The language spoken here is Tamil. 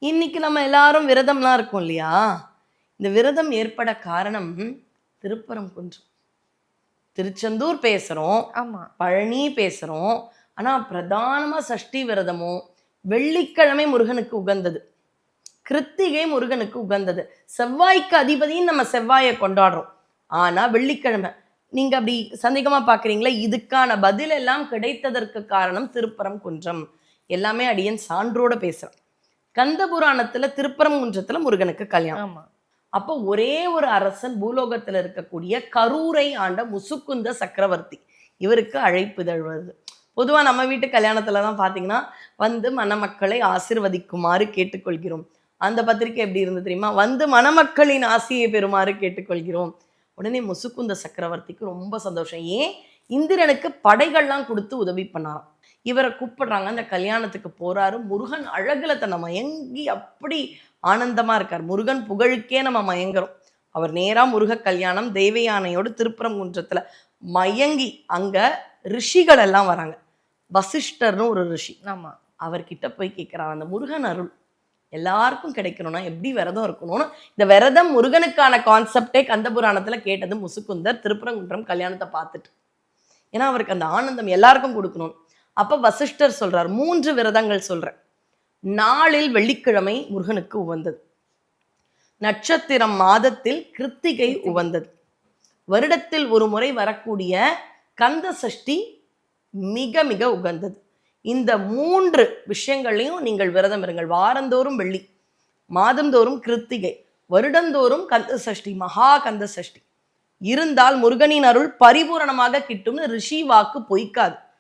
இன்னைக்கு நம்ம எல்லாரும் விரதம்லாம் இருக்கோம் இல்லையா? இந்த விரதம் ஏற்பட காரணம் திருப்பரங்குன்றம். திருச்செந்தூர் பேசுறோம், ஆமா. பழனி பேசுறோம். ஆனா பிரதானமா சஷ்டி விரதமும், வெள்ளிக்கிழமை முருகனுக்கு உகந்தது. கிருத்திகை முருகனுக்கு உகந்தது. செவ்வாய்க்கு அதிபதின்னு நம்ம செவ்வாயை கொண்டாடுறோம். ஆனா வெள்ளிக்கிழமை நீங்க அப்படி சந்தேகமா பார்க்குறீங்களா? இதுக்கான பதில் எல்லாம் கிடைத்ததற்கு காரணம் திருப்பரங்குன்றம். எல்லாமே அடியேன் சான்றோட பேசுறேன். கந்த புராணத்துல திருப்பரங்குன்றத்துல முருகனுக்கு கல்யாணம். ஆமா. அப்போ ஒரே ஒரு அரசன் பூலோகத்துல இருக்கக்கூடிய கரூரை ஆண்ட முசுக்குந்த சக்கரவர்த்தி, இவருக்கு அழைப்பிதழ் வருது. பொதுவா நம்ம வீட்டு கல்யாணத்துல தான் பாத்தீங்கன்னா வந்து மணமக்களை ஆசிர்வதிக்குமாறு கேட்டுக்கொள்கிறோம். அந்த பத்திரிக்கை எப்படி இருந்து தெரியுமா? வந்து மணமக்களின் ஆசியை பெறுமாறு கேட்டுக்கொள்கிறோம். உடனே முசுக்குந்த சக்கரவர்த்திக்கு ரொம்ப சந்தோஷம். ஏன்? இந்திரனுக்கு படைகள்லாம் கொடுத்து உதவி பண்ணாராம். இவரை கூப்பிடுறாங்க, அந்த கல்யாணத்துக்கு போறாரு. முருகன் அழகுல தன்னை மயங்கி அப்படி ஆனந்தமா இருக்கார். முருகன் புகழுக்கே நம்ம மயங்குறோம். அவர் நேரா முருக கல்யாணம் தெய்வயானையோடு திருப்பரங்குன்றத்துல மயங்கி, அங்க ரிஷிகள் எல்லாம் வராங்க. வசிஷ்டர்னு ஒரு ரிஷி. ஆமா. அவர்கிட்ட போய் கேட்கிறார், அந்த முருகன் அருள் எல்லாருக்கும் கிடைக்கணும்னா எப்படி விரதம் இருக்கணும்னு. இந்த விரதம் முருகனுக்கான கான்செப்டே கந்த புராணத்துல கேட்டது முசுக்குந்தர் திருப்பரங்குன்றம் கல்யாணத்தை பார்த்துட்டு. ஏன்னா அவருக்கு அந்த ஆனந்தம் எல்லாருக்கும் கொடுக்கணும். அப்ப வசிஷ்டர் சொல்றார், 3 விரதங்கள் சொல்றேன். நாளில் வெள்ளிக்கிழமை முருகனுக்கு உகந்தது, நட்சத்திரம் மாதத்தில் கிருத்திகை உகந்தது, வருடத்தில் ஒரு முறை வரக்கூடிய கந்த சஷ்டி மிக மிக உகந்தது. இந்த 3 விஷயங்களையும் நீங்கள் விரதம் இருங்கள். வாரந்தோறும் வெள்ளி, மாதந்தோறும் கிருத்திகை, வருடந்தோறும் கந்த சஷ்டி, மகா கந்த சஷ்டி இருந்தால் முருகனின் அருள் பரிபூரணமாக கிட்டும்னு ரிஷி வாக்கு பொய்க்காது.